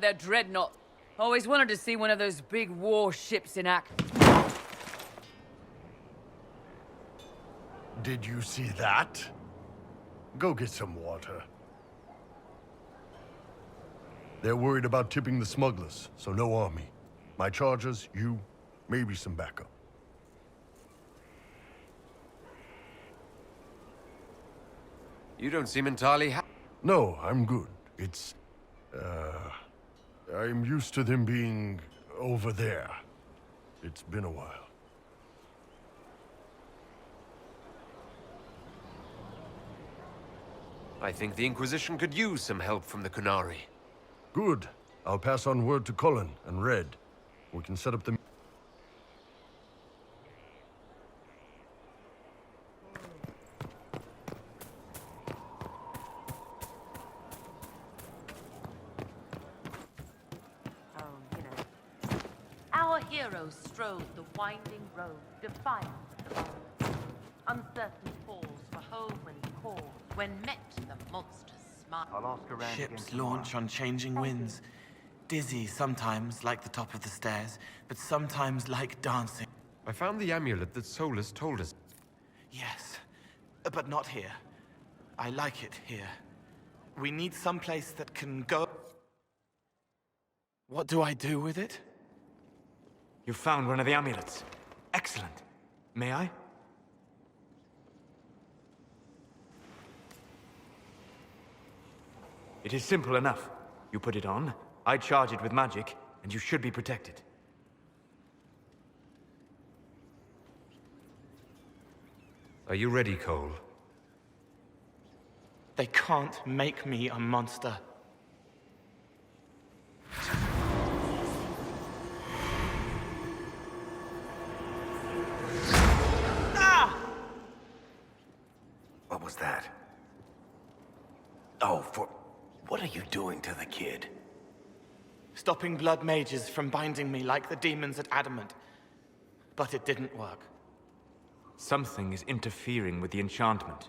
Their dreadnought. Always wanted to see one of those big warships in action. Did you see that? Go get some water. They're worried about tipping the smugglers, so no army. My chargers, you, maybe some backup. You don't seem entirely No, I'm good. It's... I'm used to them being over there. It's been a while. I think the Inquisition could use some help from the Qunari. Good. I'll pass on word to Cullen and Red. We can set up the... Our heroes strode the winding road, defiant of the odds. Uncertain falls for home and core, when met the monster's smile. Ships launch on changing winds. Dizzy sometimes, like the top of the stairs, but sometimes like dancing. I found the amulet that Solus told us. Yes, but not here. I like it here. We need someplace that can go... What do I do with it? You found one of the amulets. Excellent. May I? It is simple enough. You put it on, I charge it with magic, and you should be protected. Are you ready, Cole? They can't make me a monster. What was that? Oh, what are you doing to the kid? Stopping blood mages from binding me like the demons at Adamant. But it didn't work. Something is interfering with the enchantment.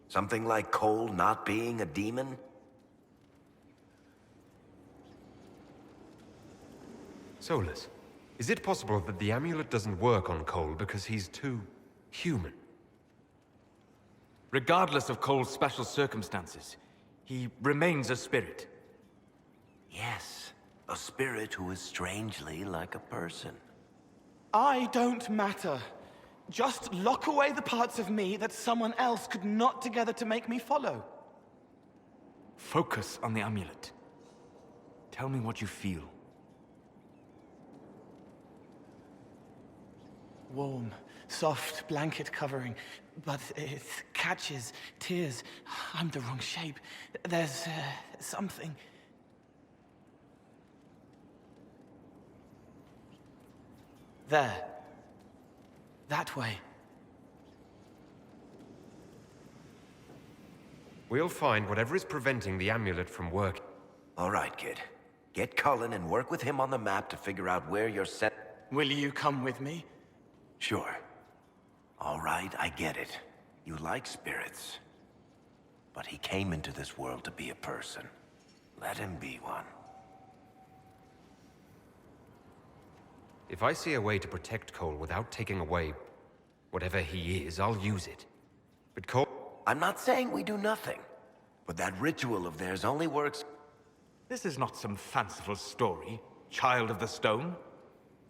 Something like Cole not being a demon? Solus, is it possible that the amulet doesn't work on Cole because he's too human? Regardless of Cole's special circumstances, he remains a spirit. Yes, a spirit who is strangely like a person. I don't matter. Just lock away the parts of me that someone else could knot together to make me follow. Focus on the amulet. Tell me what you feel. Warm, soft blanket covering, but it catches tears. I'm the wrong shape. There's something. There. That way. We'll find whatever is preventing the amulet from working. All right, kid. Get Cullen and work with him on the map to figure out where you're set. Will you come with me? Sure. All right, I get it. You like spirits. But he came into this world to be a person. Let him be one. If I see a way to protect Cole without taking away whatever he is, I'll use it. But Cole... I'm not saying we do nothing. But that ritual of theirs only works... This is not some fanciful story, child of the stone.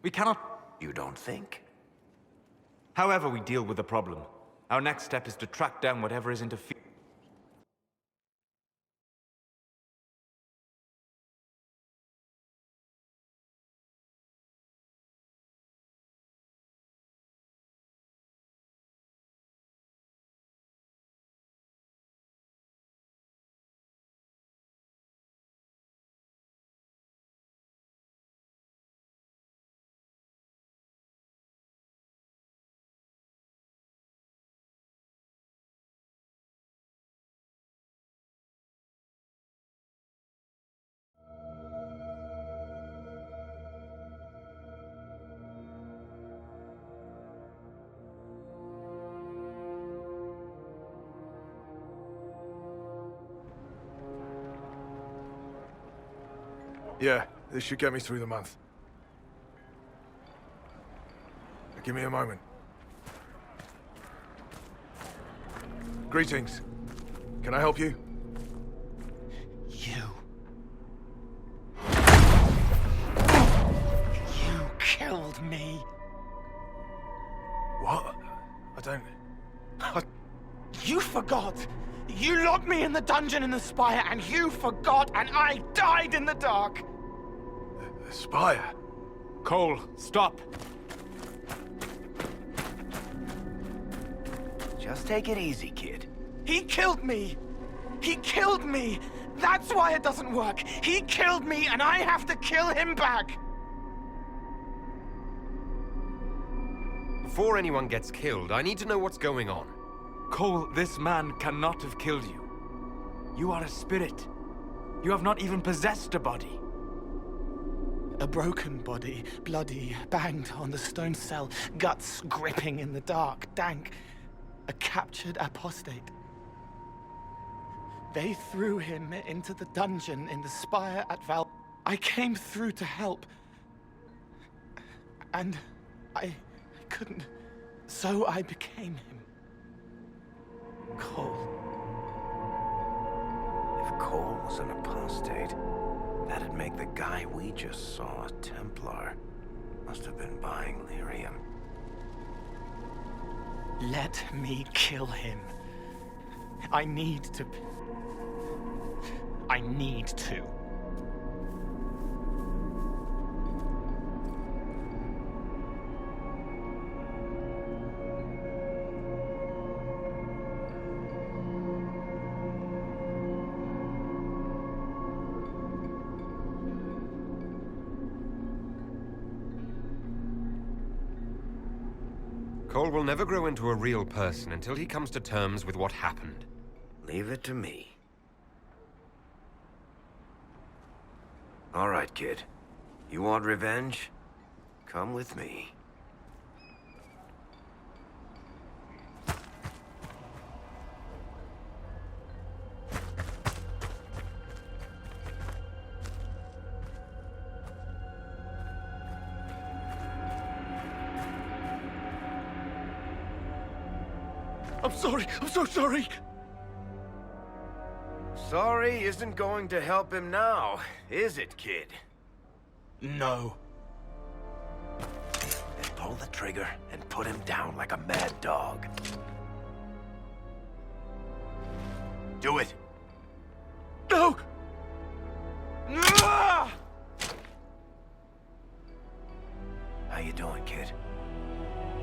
We cannot... You don't think? However we deal with the problem, our next step is to track down whatever is interfering. Yeah, this should get me through the month. Give me a moment. Greetings. Can I help you? You killed me. What? I don't... You forgot! You locked me in the dungeon in the spire, and you forgot, and I died in the dark! The spire? Cole, stop! Just take it easy, kid. He killed me! He killed me! That's why it doesn't work! He killed me, and I have to kill him back! Before anyone gets killed, I need to know what's going on. Cole, this man cannot have killed you. You are a spirit. You have not even possessed a body. A broken body, bloody, banged on the stone cell, guts gripping in the dark, dank. A captured apostate. They threw him into the dungeon in the spire at Val. I came through to help. And I couldn't. So I became him. Cole. If Cole was an apostate, that'd make the guy we just saw a Templar. Must have been buying lyrium. Let me kill him. I need to. Cole will never grow into a real person until he comes to terms with what happened. Leave it to me. All right, kid. You want revenge? Come with me. I'm sorry. I'm so sorry. Sorry isn't going to help him now, is it, kid? No. Then pull the trigger and put him down like a mad dog. Do it. No! Ah! How you doing, kid?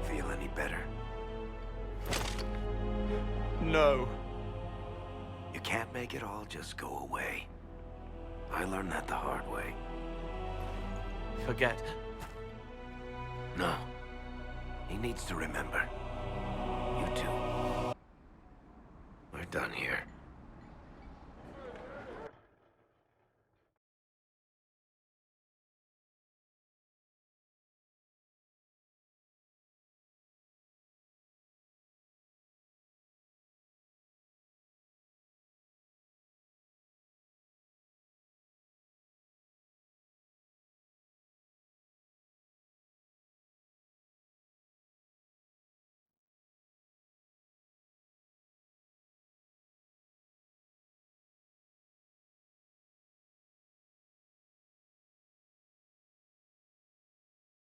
Feel any better? No. You can't make it all just go away. I learned that the hard way. Forget. No. He needs to remember. You too. We're done here.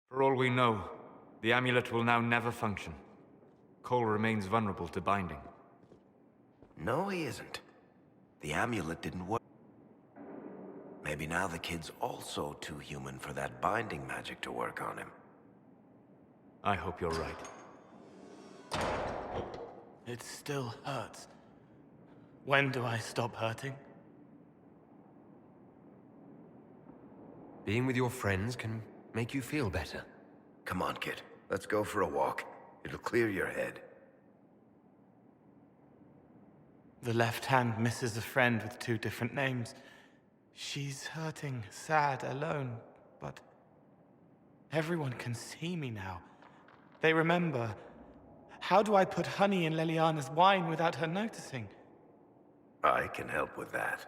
For all we know, the amulet will now never function. Cole remains vulnerable to binding. No, he isn't. The amulet didn't work. Maybe now the kid's also too human for that binding magic to work on him. I hope you're right. It still hurts. When do I stop hurting? Being with your friends can make you feel better. Come on, kid. Let's go for a walk. It'll clear your head. The left hand misses a friend with 2 different names. She's hurting, sad, alone, but everyone can see me now. They remember. How do I put honey in Leliana's wine without her noticing? I can help with that.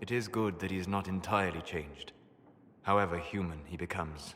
It is good that he is not entirely changed, however human he becomes.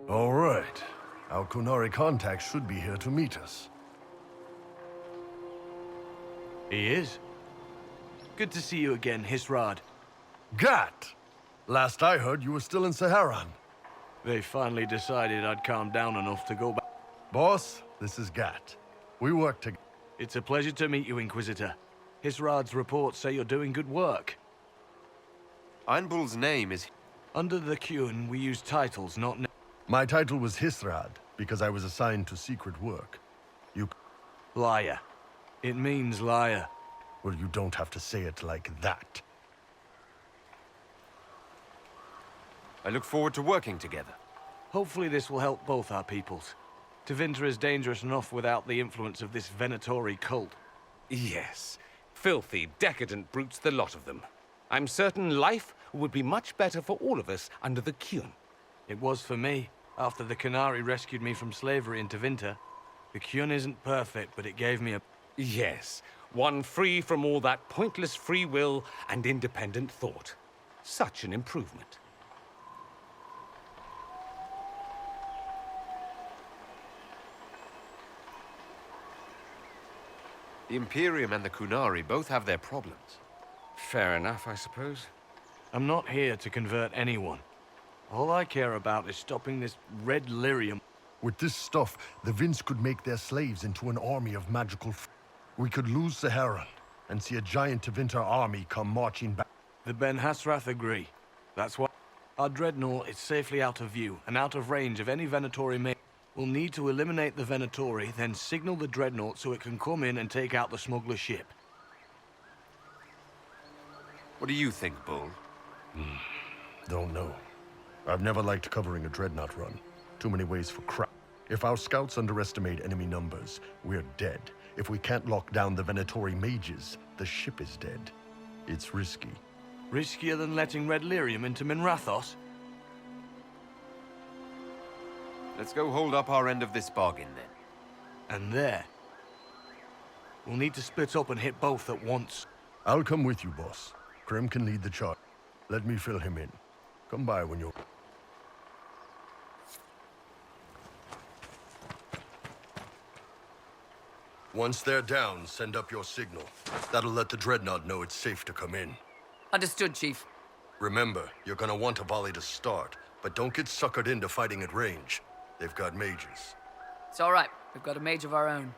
All right. Our Kunari contact should be here to meet us. He is. Good to see you again, Hisrad. Gat! Last I heard, you were still in Saharan. They finally decided I'd calmed down enough to go back. Boss, this is Gat. We work together. It's a pleasure to meet you, Inquisitor. Hisrad's reports say you're doing good work. Einbul's name is... Under the Qun, we use titles, not names. My title was Hisrad, because I was assigned to secret work. You... Liar. It means liar. Well, you don't have to say it like that. I look forward to working together. Hopefully this will help both our peoples. Tevinter is dangerous enough without the influence of this Venatori cult. Yes. Filthy, decadent brutes, the lot of them. I'm certain life would be much better for all of us under the Qun. It was for me, after the Qunari rescued me from slavery in Tevinter. The Qun isn't perfect, but it gave me a... Yes, one free from all that pointless free will and independent thought. Such an improvement. The Imperium and the Qunari both have their problems. Fair enough, I suppose. I'm not here to convert anyone. All I care about is stopping this red lyrium. With this stuff, the Vince could make their slaves into an army of magical... We could lose Saharan, and see a giant Tevinter army come marching back. The Ben Hasrath agree. That's why our dreadnought is safely out of view and out of range of any Venatori may. We'll need to eliminate the Venatori, then signal the dreadnought so it can come in and take out the smuggler ship. What do you think, Bull? Don't know. I've never liked covering a dreadnought run. Too many ways for crap. If our scouts underestimate enemy numbers, we're dead. If we can't lock down the Venatori mages, the ship is dead. It's risky. Riskier than letting red lyrium into Minrathos? Let's go hold up our end of this bargain, then. And there. We'll need to split up and hit both at once. I'll come with you, boss. Krem can lead the charge. Let me fill him in. Come by when you're... Once they're down, send up your signal. That'll let the dreadnought know it's safe to come in. Understood, Chief. Remember, you're gonna want a volley to start, but don't get suckered into fighting at range. They've got mages. It's all right. We've got a mage of our own.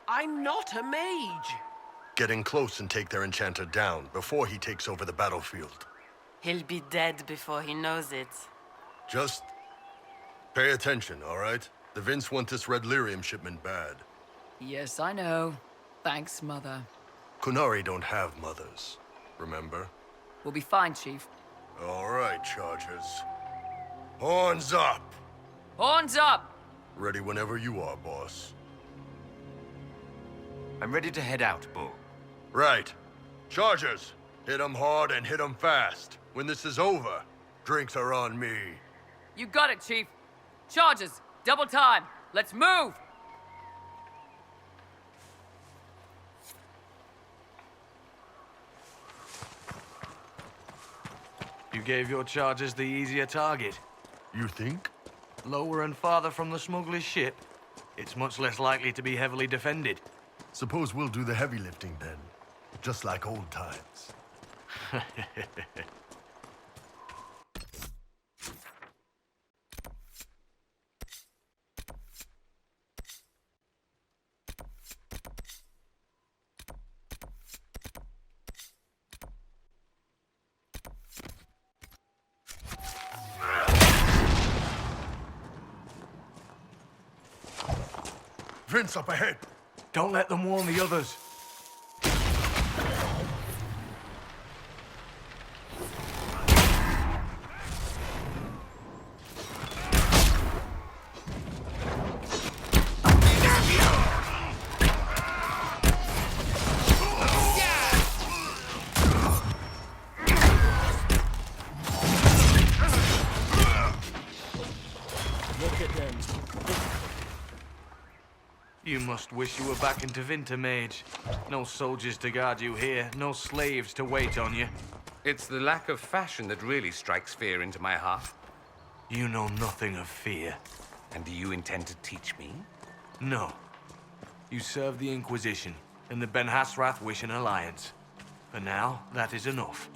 I'm not a mage. Get in close and take their enchanter down before he takes over the battlefield. He'll be dead before he knows it. Just pay attention, all right? The Vince want this red lyrium shipment bad. Yes, I know. Thanks, Mother. Kunari don't have mothers, remember? We'll be fine, Chief. All right, Chargers. Horns up! Horns up! Ready whenever you are, boss. I'm ready to head out, Bull. Right. Chargers, hit 'em hard and hit 'em fast. When this is over, drinks are on me. You got it, Chief. Charges, double time. Let's move! You gave your charges the easier target. You think? Lower and farther from the smuggler's ship, it's much less likely to be heavily defended. Suppose we'll do the heavy lifting then. Just like old times. Vince up ahead! Don't let them warn the others. You must wish you were back in Tevinter, Mage. No soldiers to guard you here, no slaves to wait on you. It's the lack of fashion that really strikes fear into my heart. You know nothing of fear. And do you intend to teach me? No. You serve the Inquisition, and the Ben Hasrath wish an alliance. For now, that is enough.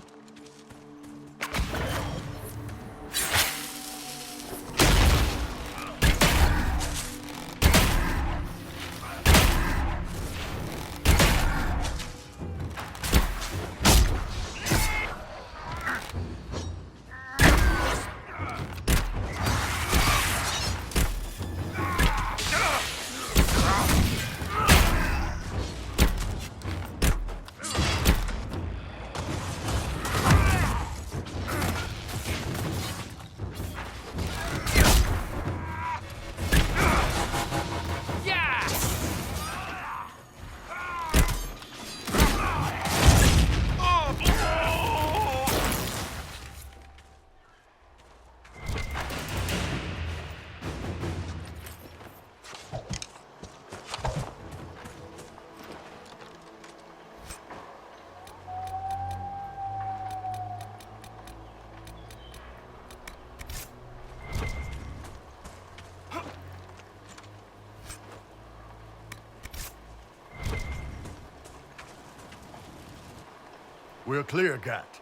We're clear, Gat.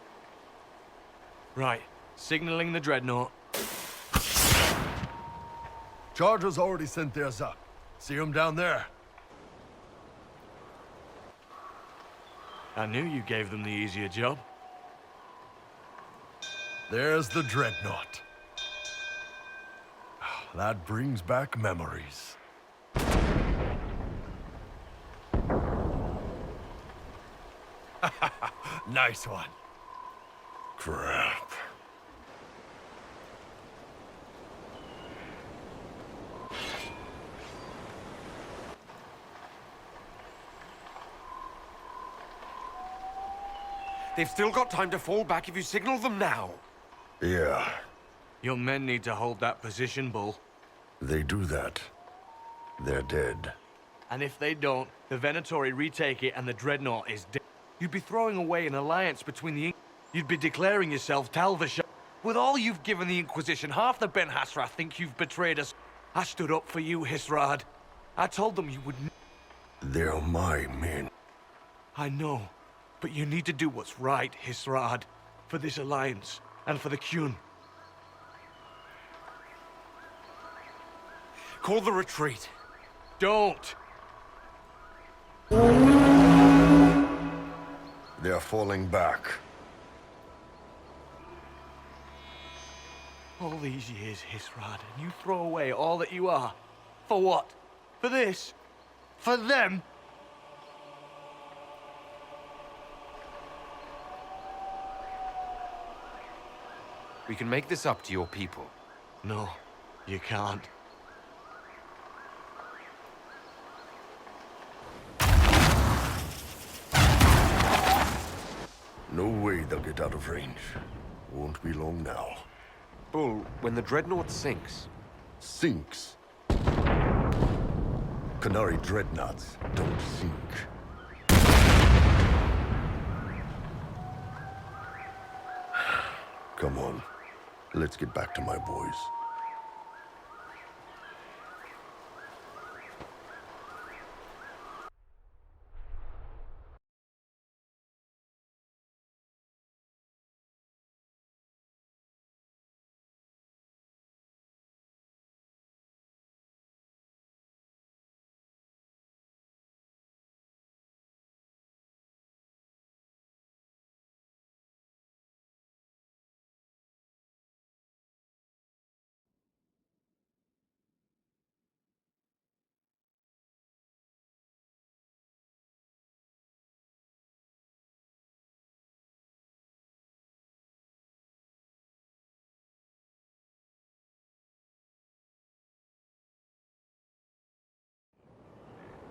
Right. Signaling the Dreadnought. Chargers already sent theirs up. See them down there? I knew you gave them the easier job. There's the Dreadnought. That brings back memories. Nice one. Crap. They've still got time to fall back if you signal them now. Yeah, Your men need to hold that position, Bull. they do that. They're dead. And if they don't, the Venatori retake it and the Dreadnought is dead. You'd be throwing away an alliance between the You'd be declaring yourself Talvashar. With all you've given the Inquisition, half the Ben Hasrath think you've betrayed us. I stood up for you, Hisrad. I told them you would... They're my men. I know, but you need to do what's right, Hisrad. For this alliance, and for the Qun. Call the retreat. Don't! They're falling back. All these years, Hisrad, and you throw away all that you are. For what? For this? For them? We can make this up to your people. No, you can't. No way they'll get out of range. Won't be long now. Bull, when the Dreadnought sinks... Sinks? Qunari dreadnoughts don't sink. Come on. Let's get back to my boys.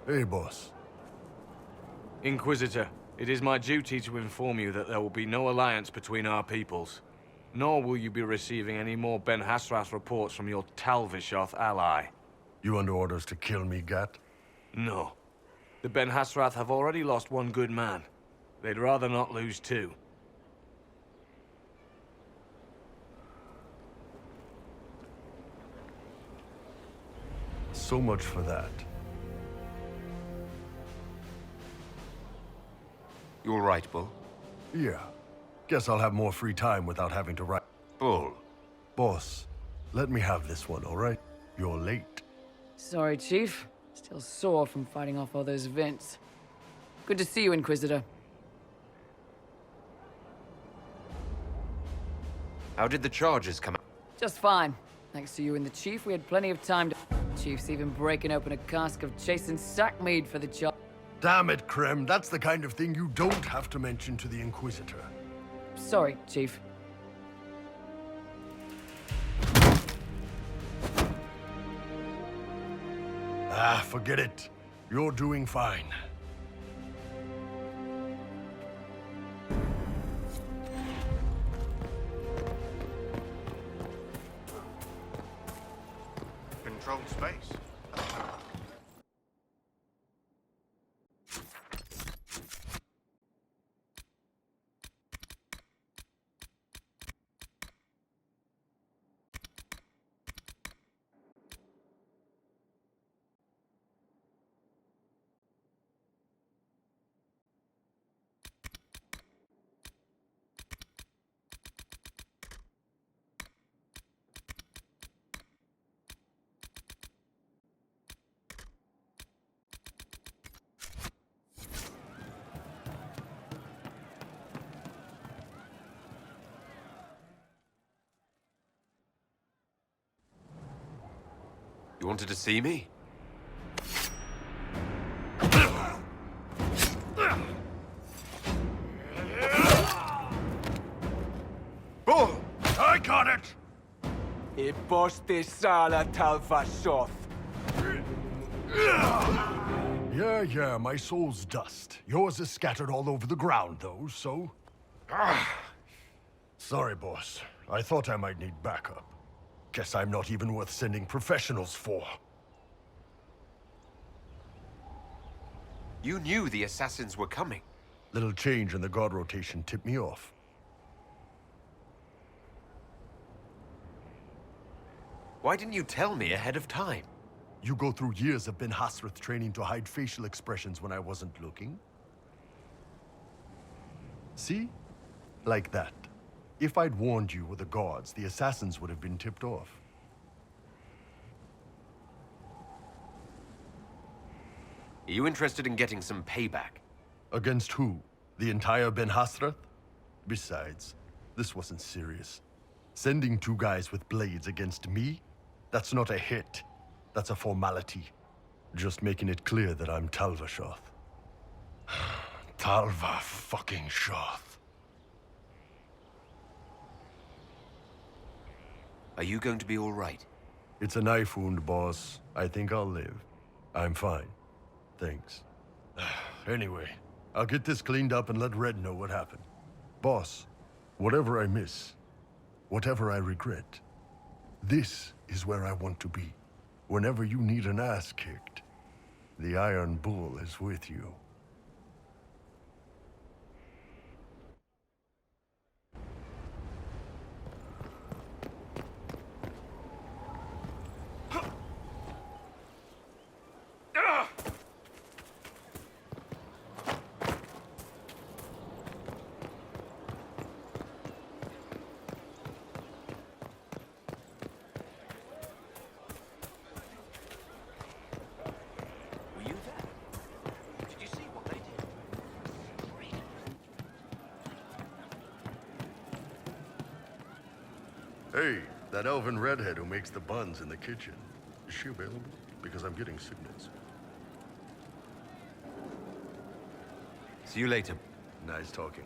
Hey, boss. Inquisitor, it is my duty to inform you that there will be no alliance between our peoples. Nor will you be receiving any more Ben Hasrath reports from your Talvishoth ally. You under orders to kill me, Gat? No. The Ben Hasrath have already lost one good man. They'd rather not lose two. So much for that. You all right, Bull? Yeah. Guess I'll have more free time without having to write. Bull. Boss, let me have this one, all right? You're late. Sorry, Chief. Still sore from fighting off all those vents. Good to see you, Inquisitor. How did the charges come out? Just fine. Thanks to you and the Chief, we had plenty of time to... Chief's even breaking open a cask of chastened sackmead for the job. Damn it, Krem. That's the kind of thing you don't have to mention to the Inquisitor. Sorry, Chief. Ah, forget it. You're doing fine. Controlled space. You wanted to see me? Oh, I got it! Yeah, my soul's dust. Yours is scattered all over the ground, though, so... Sorry, boss. I thought I might need backup. Guess I'm not even worth sending professionals for. You knew the assassins were coming. Little change in the guard rotation tipped me off. Why didn't you tell me ahead of time? You go through years of Ben Hasrath training to hide facial expressions when I wasn't looking. See? Like that. If I'd warned you or the guards, the assassins would have been tipped off. Are you interested in getting some payback? Against who? The entire Ben Hasrath? Besides, this wasn't serious. Sending 2 guys with blades against me? That's not a hit. That's a formality. Just making it clear that I'm Talva Shoth. Talva fucking Shoth. Are you going to be all right? It's a knife wound, boss. I think I'll live. I'm fine. Thanks. Anyway, I'll get this cleaned up and let Red know what happened. Boss, whatever I miss, whatever I regret, this is where I want to be. Whenever you need an ass kicked, the Iron Bull is with you. Hey, that elven redhead who makes the buns in the kitchen. Is she available? Because I'm getting signals. See you later. Nice talking.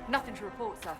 Nothing to report, sir.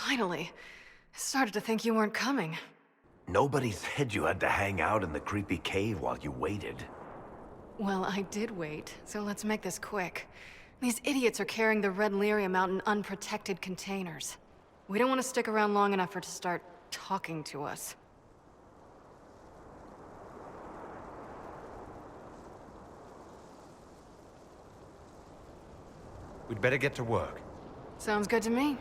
Finally. I started to think you weren't coming. Nobody said you had to hang out in the creepy cave while you waited. Well, I did wait, so let's make this quick. These idiots are carrying the red lyrium out in unprotected containers. We don't want to stick around long enough for it to start talking to us. We'd better get to work. Sounds good to me.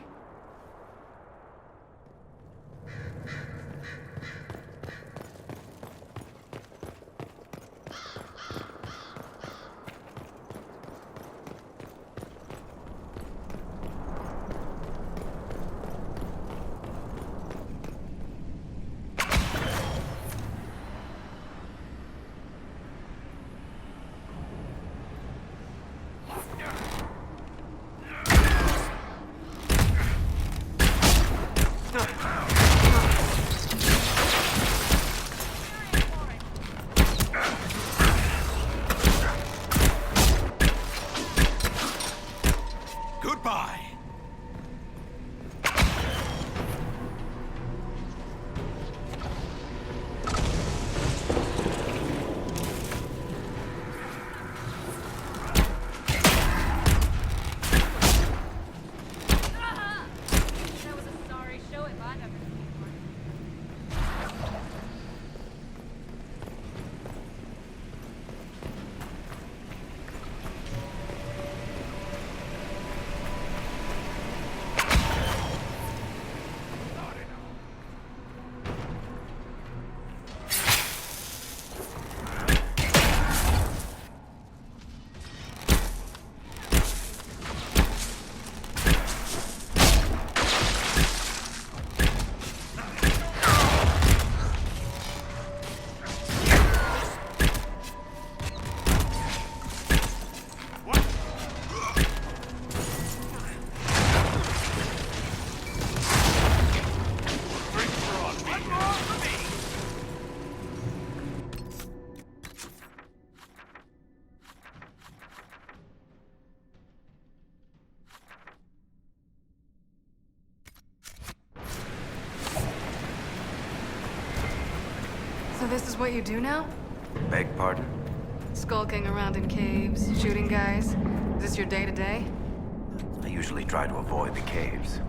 Goodbye! That was a sorry show if I've ever seen one. So this is what you do now? Beg pardon? Skulking around in caves, shooting guys? Is this your day-to-day? I usually try to avoid the caves.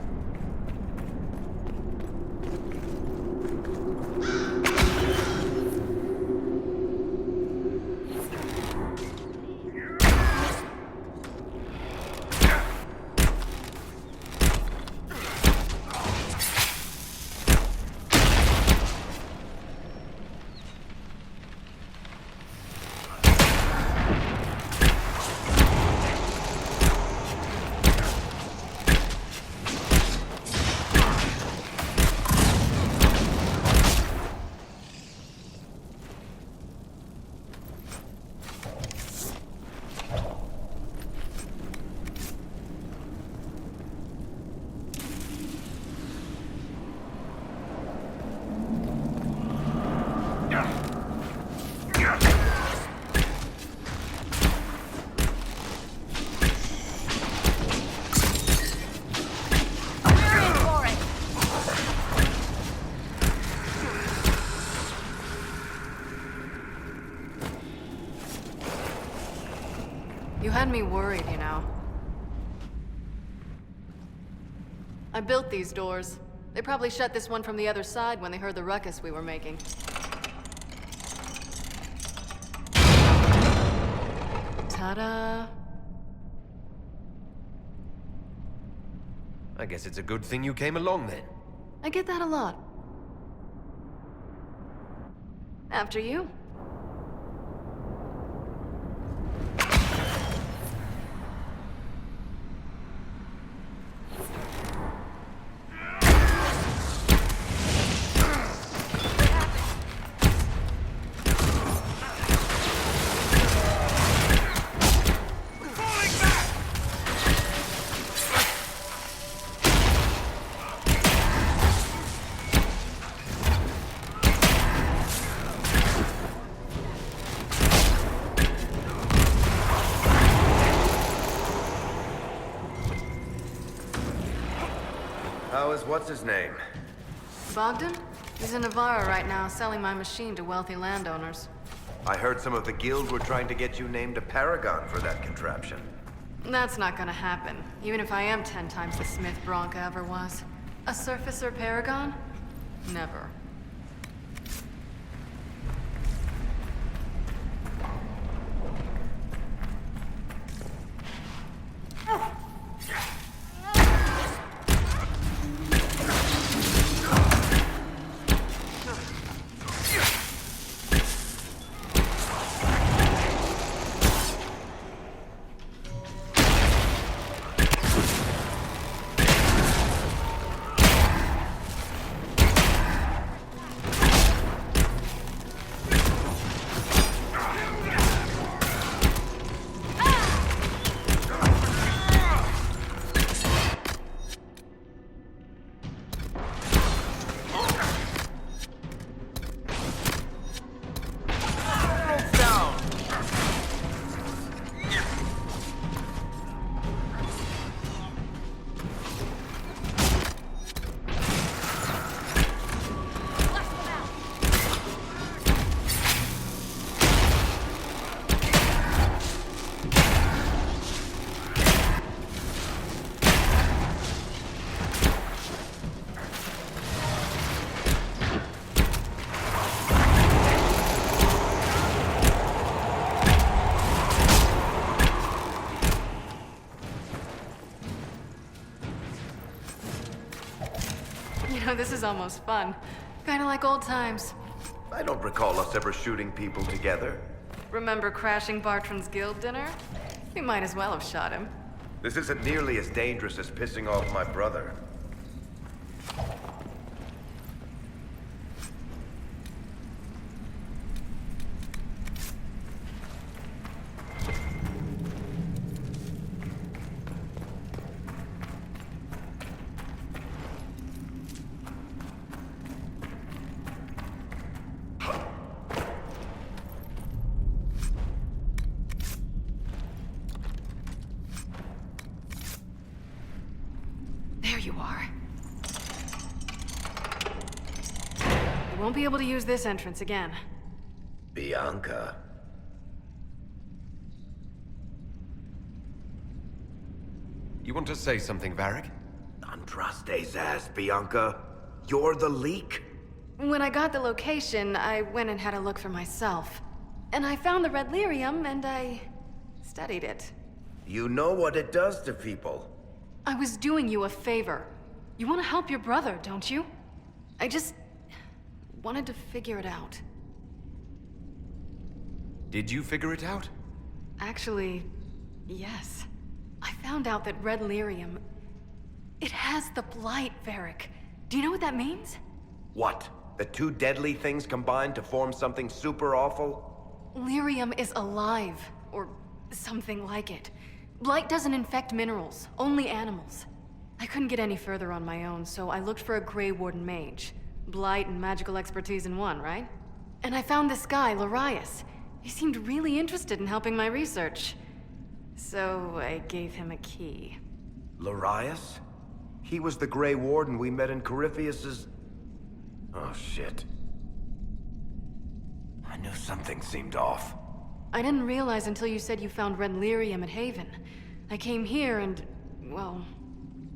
You had me worried, you know. I built these doors. They probably shut this one from the other side when they heard the ruckus we were making. Ta-da! I guess it's a good thing you came along then. I get that a lot. After you. How is what's-his-name? Bogdan? He's in Navarra right now, selling my machine to wealthy landowners. I heard some of the guild were trying to get you named a paragon for that contraption. That's not gonna happen, even if I am 10 times the Smith Bronca ever was. A surfacer paragon? Never. This is almost fun. Kinda like old times. I don't recall us ever shooting people together. Remember crashing Bartran's guild dinner? We might as well have shot him. This isn't nearly as dangerous as pissing off my brother. There you are. I won't be able to use this entrance again. Bianca. You want to say something, Varric? Andraste's ass, Bianca. You're the leak? When I got the location, I went and had a look for myself. And I found the red lyrium, and I studied it. You know what it does to people. I was doing you a favor. You want to help your brother, don't you? I just wanted to figure it out. Did you figure it out? Actually, yes. I found out that red lyrium... it has the blight, Varric. Do you know what that means? What? The two deadly things combined to form something super awful? Lyrium is alive, or something like it. Blight doesn't infect minerals, only animals. I couldn't get any further on my own, so I looked for a Grey Warden mage. Blight and magical expertise in one, right? And I found this guy, Larius. He seemed really interested in helping my research. So I gave him a key. Larius? He was the Grey Warden we met in Corypheus's... Oh, shit. I knew something seemed off. I didn't realize until you said you found red lyrium at Haven. I came here and, well,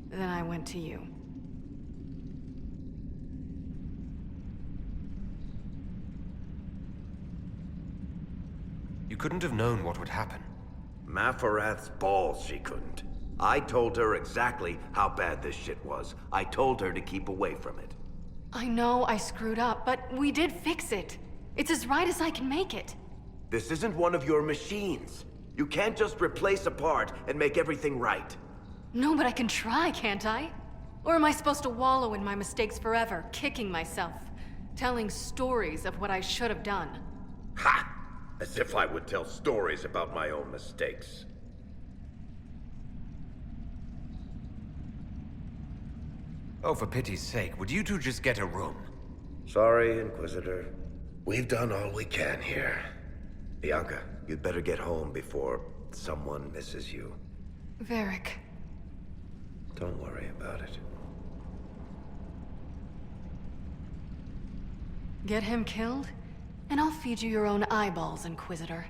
then I went to you. You couldn't have known what would happen. Mafarath's balls, she couldn't. I told her exactly how bad this shit was. I told her to keep away from it. I know I screwed up, but we did fix it. It's as right as I can make it. This isn't one of your machines. You can't just replace a part and make everything right. No, but I can try, can't I? Or am I supposed to wallow in my mistakes forever, kicking myself, telling stories of what I should have done? Ha! As if I would tell stories about my own mistakes. Oh, for pity's sake, would you two just get a room? Sorry, Inquisitor. We've done all we can here. Bianca, you'd better get home before someone misses you. Varric. Don't worry about it. Get him killed, and I'll feed you your own eyeballs, Inquisitor.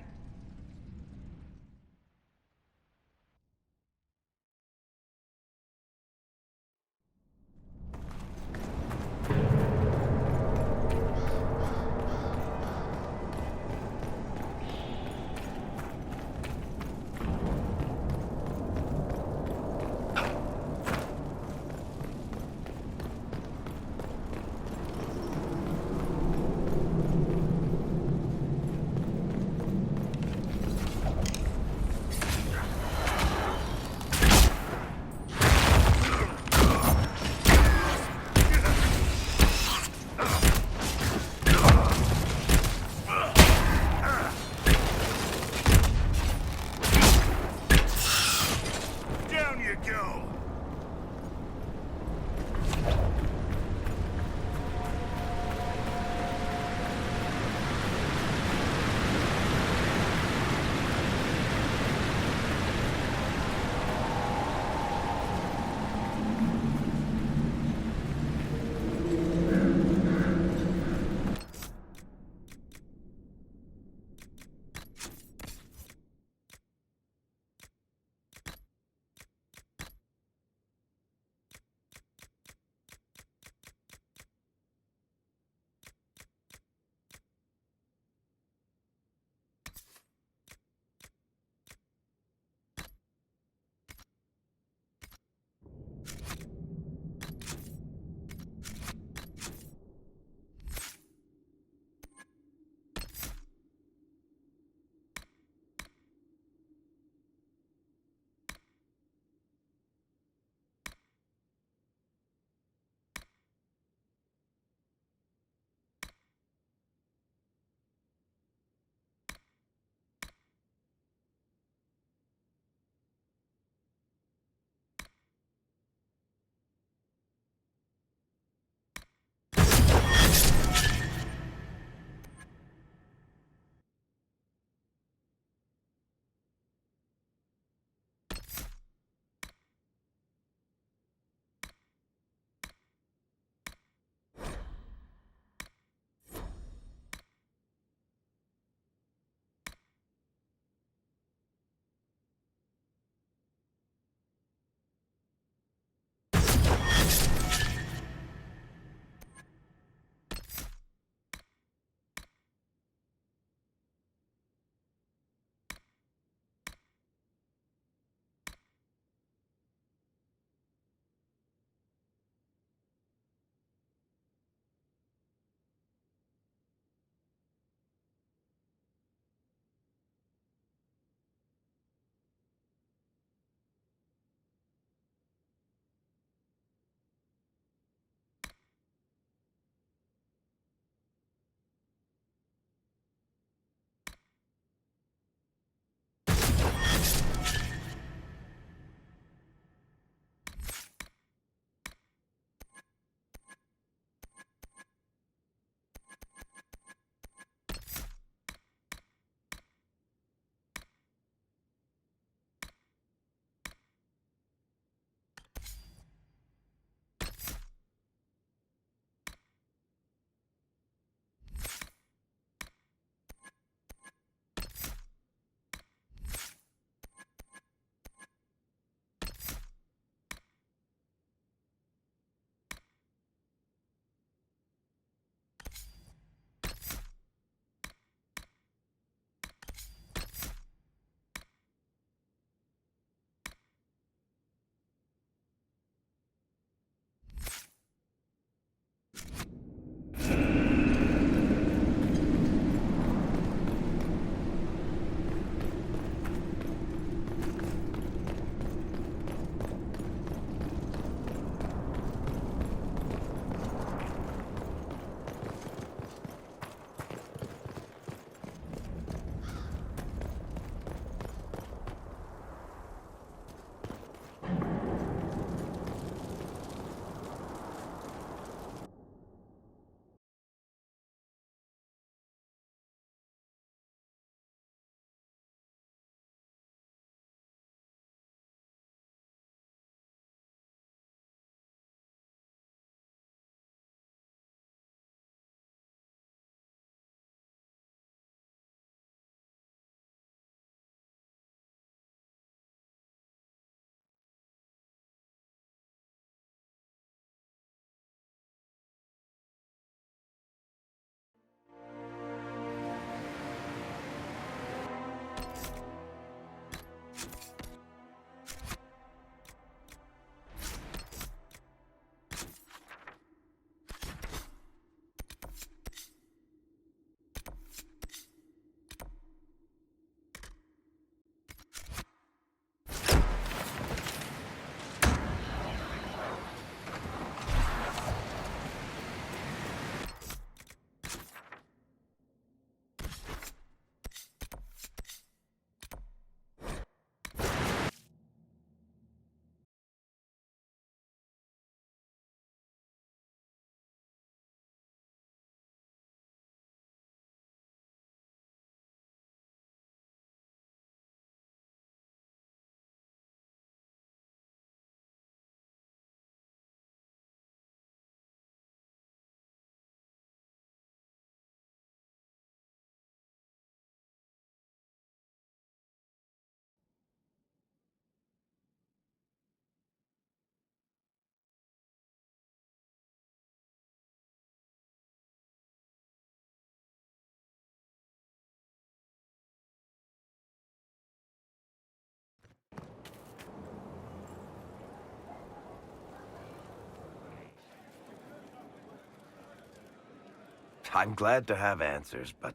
I'm glad to have answers, but...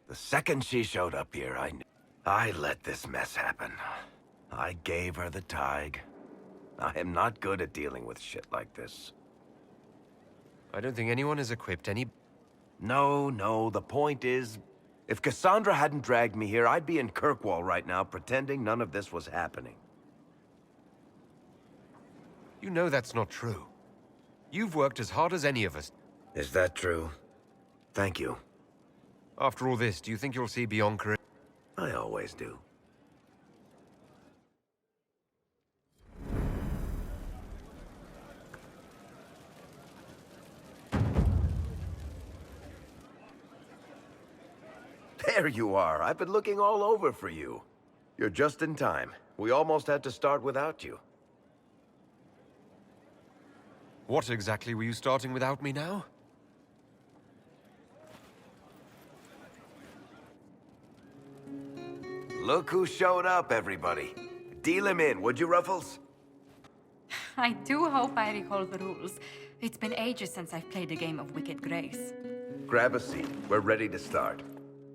The second she showed up here, I knew. I let this mess happen. I gave her the Tig. I am not good at dealing with shit like this. I don't think anyone is equipped any... No, the point is... If Cassandra hadn't dragged me here, I'd be in Kirkwall right now pretending none of this was happening. You know that's not true. You've worked as hard as any of us. Is that true? Thank you. After all this, do you think you'll see beyond career? I always do. There you are. I've been looking all over for you. You're just in time. We almost had to start without you. What exactly were you starting without me now? Look who showed up, everybody. Deal him in, would you, Ruffles? I do hope I recall the rules. It's been ages since I've played a game of Wicked Grace. Grab a seat. We're ready to start.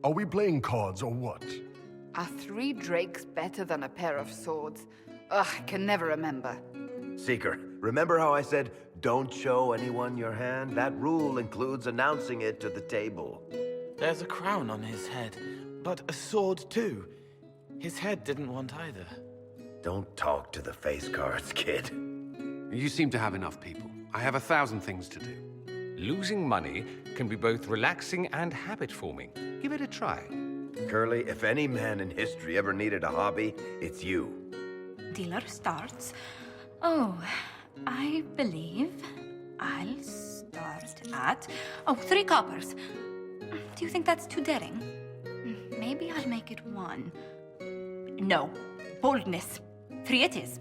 Are we playing cards or what? Are 3 drakes better than a pair of swords? Ugh, I can never remember. Seeker, remember how I said, don't show anyone your hand? That rule includes announcing it to the table. There's a crown on his head, but a sword too. His head didn't want either. Don't talk to the face cards, kid. You seem to have enough people. I have 1,000 things to do. Losing money can be both relaxing and habit-forming. Give it a try. Curly, if any man in history ever needed a hobby, it's you. Dealer starts. Oh, I believe I'll start at... 3 coppers. Do you think that's too daring? Maybe I'll make it 1. No. Boldness. 3 it is.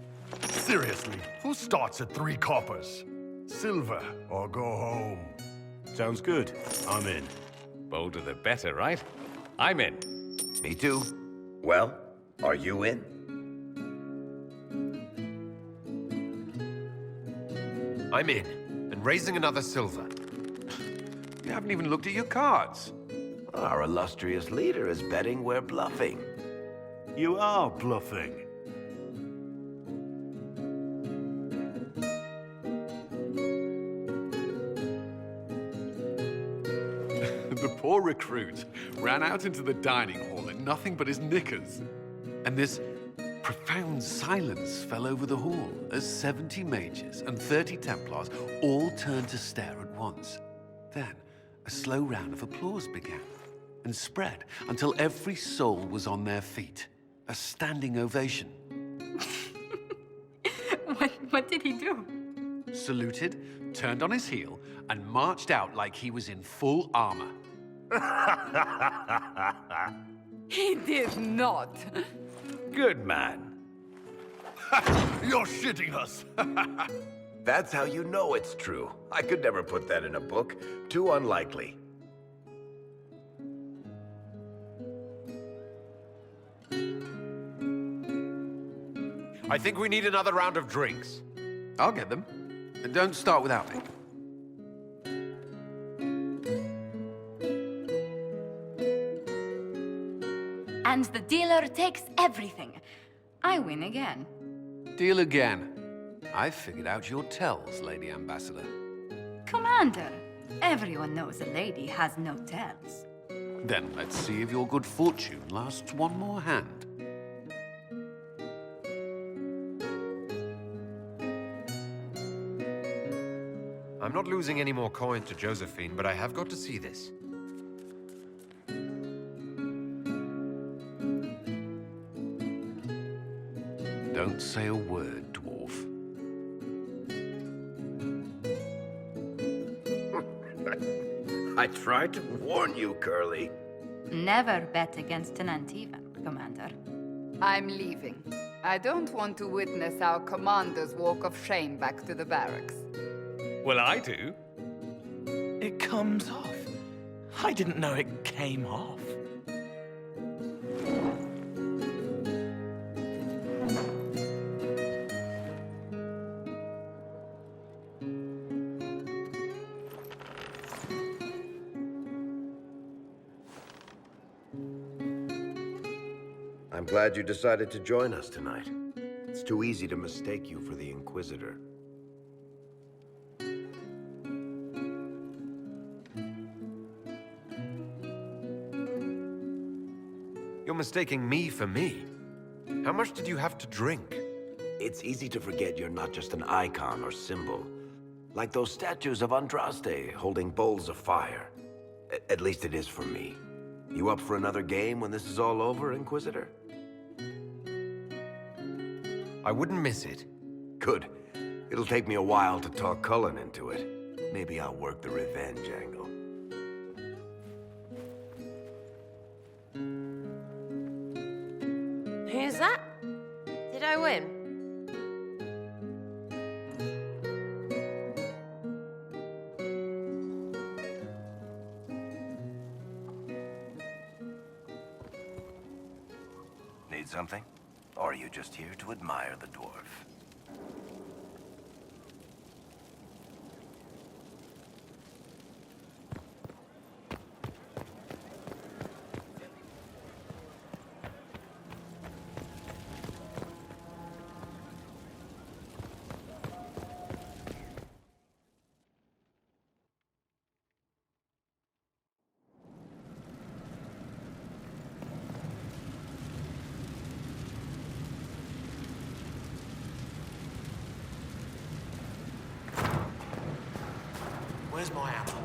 Seriously, who starts at 3 coppers? Silver or go home. Sounds good. I'm in. Bolder the better, right? I'm in. Me too. Well, are you in? I'm in, and raising another silver. You haven't even looked at your cards. Our illustrious leader is betting we're bluffing. You are bluffing. The poor recruit ran out into the dining hall in nothing but his knickers. And this profound silence fell over the hall as 70 mages and 30 Templars all turned to stare at once. Then, a slow round of applause began and spread until every soul was on their feet. A standing ovation. What did he do? Saluted, turned on his heel, and marched out like he was in full armor. He did not. Good man. You're shitting us! That's how you know it's true. I could never put that in a book. Too unlikely. I think we need another round of drinks. I'll get them. Don't start without me. And the dealer takes everything. I win again. Deal again. I figured out your tells, Lady Ambassador. Commander, everyone knows a lady has no tells. Then let's see if your good fortune lasts one more hand. I'm not losing any more coin to Josephine, but I have got to see this. Don't say a word, dwarf. I tried to warn you, Curly. Never bet against an Antivan, Commander. I'm leaving. I don't want to witness our commander's walk of shame back to the barracks. Well, I do. It comes off. I didn't know it came off. I'm glad you decided to join us tonight. It's too easy to mistake you for the Inquisitor. You're mistaking me for me. How much did you have to drink? It's easy to forget you're not just an icon or symbol. Like those statues of Andraste holding bowls of fire. At least it is for me. You up for another game when this is all over, Inquisitor? I wouldn't miss it. Good. It'll take me a while to talk Cullen into it. Maybe I'll work the revenge angle. Who's that? Did I win? Need something? Or are you just here to admire the dwarf? Where's my apple?